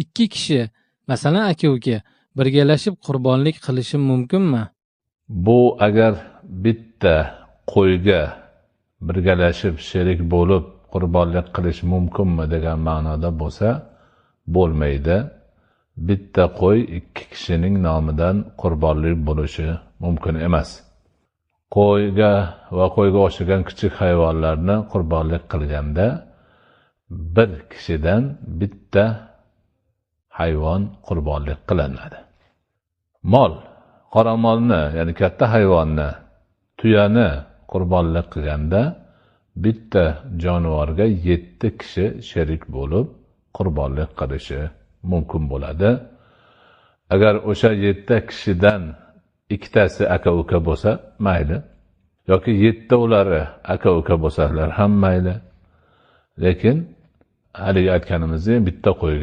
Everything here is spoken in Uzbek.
ikki kishi, masalan aka-uka, birgalashib qurbonlik qilishi mumkinmi? Bu agar bitta qo'yga birgalashib sherik bo'lib qurbonlik qilish mumkinmi degan ma'noda bo'lsa, bo'lmaydi. Bitta qo'y ikki kishining nomidan qurbonlik bo'lishi mumkin emas. Qo'yga va qo'yga o'xshagan kichik hayvonlarni qurbonlik qilganda bir kishidan bitta hayvon qurbonlik qilinadi. Mol, qoramolni, ya'ni katta hayvonni, tuyani qurbonlik qilganda bitta jonivorga 7 kishi sherik bo'lib qurbonlik qilishi mumkin bo'ladi. Agar o'sha 7 kishidan ikkitasi aka-uka bo'lsa, mayli. Yoki 7 aka-uka bo'lsalar ham mayli. Lekin haligi aytganimizdek bitta qo'yga